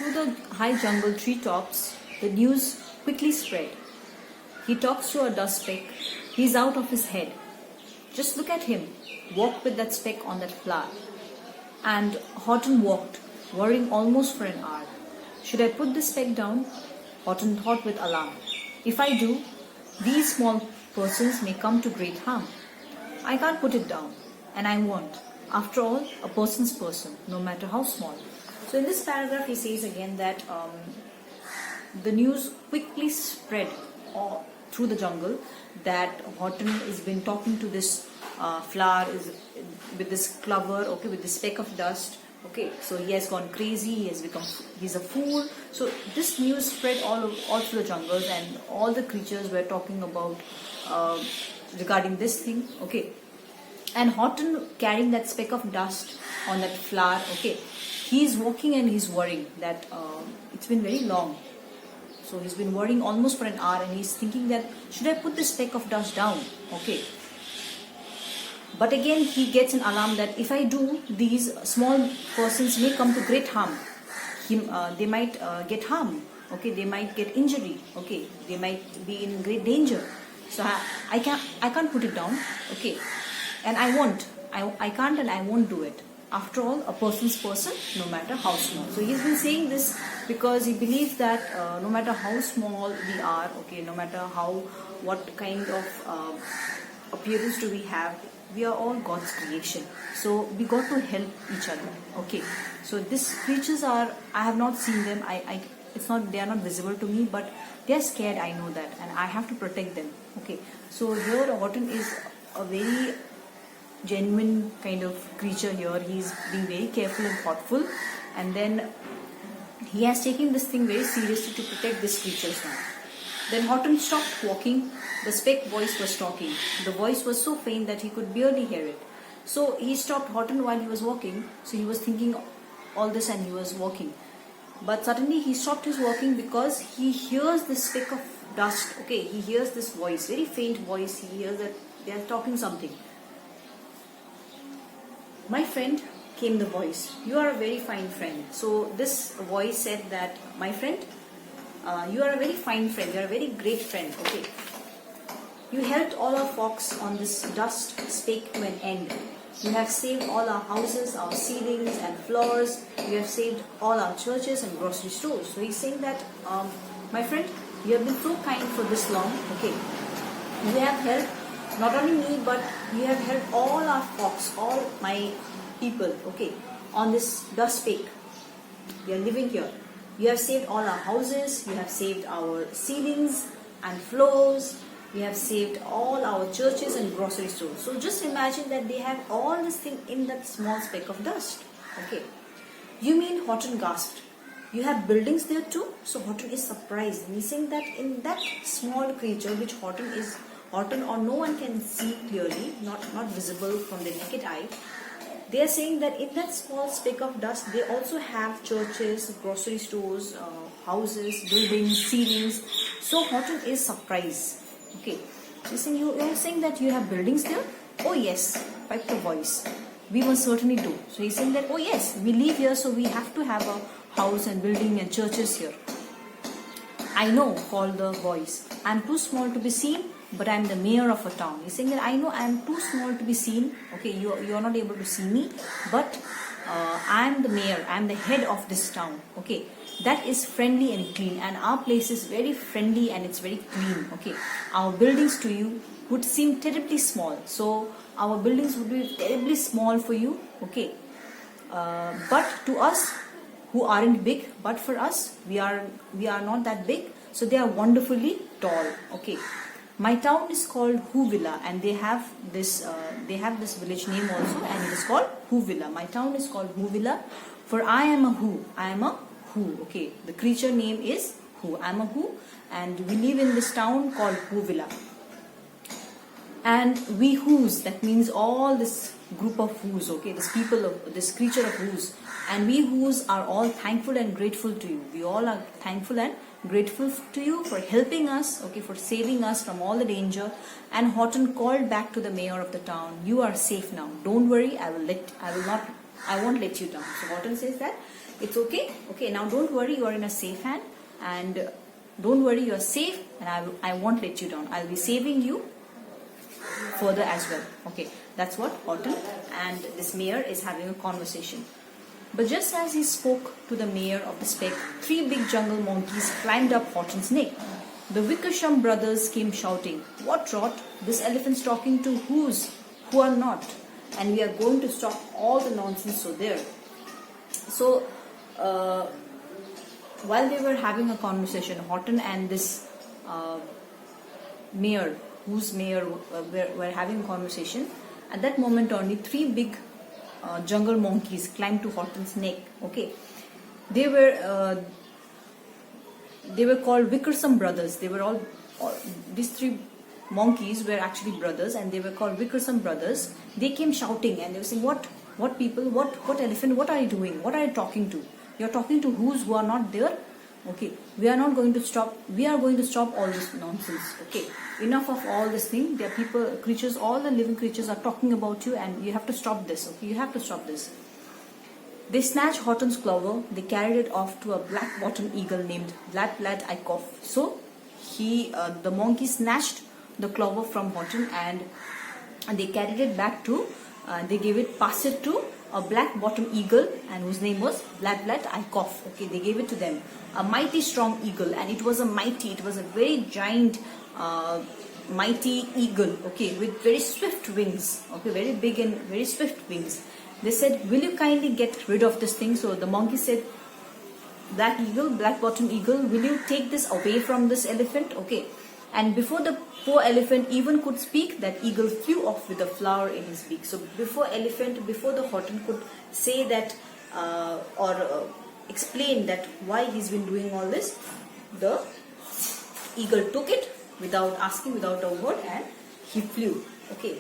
Through the high jungle treetops, the news quickly spread. He talks to a dust speck. He's out of his head. Just look at him, walk with that speck on that flower. And Horton walked, worrying almost for an hour. Should I put this speck down? Horton thought with alarm. If I do, these small persons may come to great harm. I can't put it down, and I won't. After all, a person's person, no matter how small. So in this paragraph, he says again that the news quickly spread through the jungle that Horton has been talking to this flower with this clover, okay, with this speck of dust. Okay, so he has gone crazy. He's a fool. So this news spread all through the jungles, and all the creatures were talking about regarding this thing. Okay, and Horton carrying that speck of dust on that flower. Okay, he's walking and he's worrying that it's been very long. So he's been worrying almost for an hour, and he's thinking that should I put this speck of dust down? Okay. But again, he gets an alarm that if I do, these small persons may come to great harm. They might get harm. Okay, they might get injury. Okay, they might be in great danger. So I can't put it down. Okay, and I won't. I can't and I won't do it. After all, a person's person, no matter how small. So he's been saying this because he believes that no matter how small we are, okay, no matter what kind of appearance do we have, we are all God's creation. So we got to help each other. Okay. So these creatures I have not seen them. They are not visible to me, but they are scared. I know that, and I have to protect them. Okay. So here Horton is a very genuine kind of creature here. He's being very careful and thoughtful, and then he has taken this thing very seriously to protect these creatures now. Then Horton stopped walking. The speck voice was talking. The voice was so faint that he could barely hear it. So he stopped Horton while he was walking. So he was thinking all this and he was walking. But suddenly he stopped his walking because he hears this speck of dust. Okay, he hears this voice, very faint voice. He hears that they are talking something. My friend, came the voice. You are a very fine friend. So this voice said that, my friend, you are a very fine friend. You are a very great friend. Okay. You helped all our folks on this dust speck to an end. You have saved all our houses, our ceilings and floors. You have saved all our churches and grocery stores. So he's saying that, my friend, you have been so kind for this long. Okay. You have helped not only me, but you have helped all our folks, all my people, okay, on this dust speck. We are living here. You have saved all our houses. You have saved our ceilings and floors. We have saved all our churches and grocery stores. So just imagine that they have all this thing in that small speck of dust. Okay. You mean, Horton gasped, you have buildings there too? So Horton is surprised. And he's saying that in that small creature which Horton or no one can see clearly, not visible from the naked eye, they are saying that in that small speck of dust, they also have churches, grocery stores, houses, buildings, ceilings. So Horton is surprised. Okay, so you are saying that you have buildings there? Oh yes, piped the voice. We must certainly do. So he's saying that, oh yes, we live here, so we have to have a house and building and churches here. I know, called the voice. I'm too small to be seen, but I'm the mayor of a town. He's saying that I know I'm too small to be seen. Okay, you are not able to see me, but I'm the mayor. I'm the head of this town. Okay, that is friendly and clean, and our place is very friendly and it's very clean. Okay, our buildings to you would seem terribly small. So our buildings would be terribly small for you. Okay, but to us who aren't big, but for us we are not that big. So they are wonderfully tall. Okay. My town is called Whovilla, and they have this village name also, and it is called Whovilla. My town is called Whovilla, for I am a who. I am a who. Okay, the creature name is who. I am a who, and we live in this town called Whovilla. And we who's, that means all this group of who's. Okay, this creature of who's, and we who's are all thankful and grateful to you. We all are thankful and grateful to you for helping us, okay, for saving us from all the danger. And Horton called back to the mayor of the town, you are safe now. Don't worry, I won't let you down. So Horton says that It's okay. Okay, now don't worry, you are in a safe hand, and don't worry, you are safe, and I won't let you down. I'll be saving you further as well. Okay, that's what Horton and this mayor is having a conversation. But just as he spoke to the mayor of the speck, 3 big jungle monkeys climbed up Horton's neck. The Wickersham brothers came shouting, "What rot? This elephant's talking to who are not, and we are going to stop all the nonsense so there." So, while they were having a conversation, Horton and this mayor, whose mayor were having a conversation, at that moment only 3 big jungle monkeys climbed to Horton's neck. Okay, they were called Wickersham brothers. They were all these 3 monkeys were actually brothers, and they were called Wickersham brothers. They came shouting and they were saying, "What people? What elephant? What are you doing? What are you talking to? You're talking to who are not there? Okay, we are not going to stop. We are going to stop all this nonsense. Okay, enough of all this thing. There are people, creatures, all the living creatures are talking about you, and you have to stop this. Okay, you have to stop this." They snatched Horton's clover. They carried it off to a black-bottomed eagle named Blat Blat I Cough. So the monkey snatched the clover from Horton, and they carried it back to. Passed it to a black-bottomed eagle, and whose name was Blat Blat I Cough. Okay, they gave it to them. A mighty strong eagle, and it was a very giant, mighty eagle. Okay, with very swift wings. Okay, very big and very swift wings. They said, "Will you kindly get rid of this thing?" So the monkey said, "Black eagle, black-bottomed eagle, will you take this away from this elephant?" Okay. And before the poor elephant even could speak, that eagle flew off with a flower in his beak. So before the Horton could say that or explain that why he's been doing all this, the eagle took it without asking, without a word, and he flew. Okay.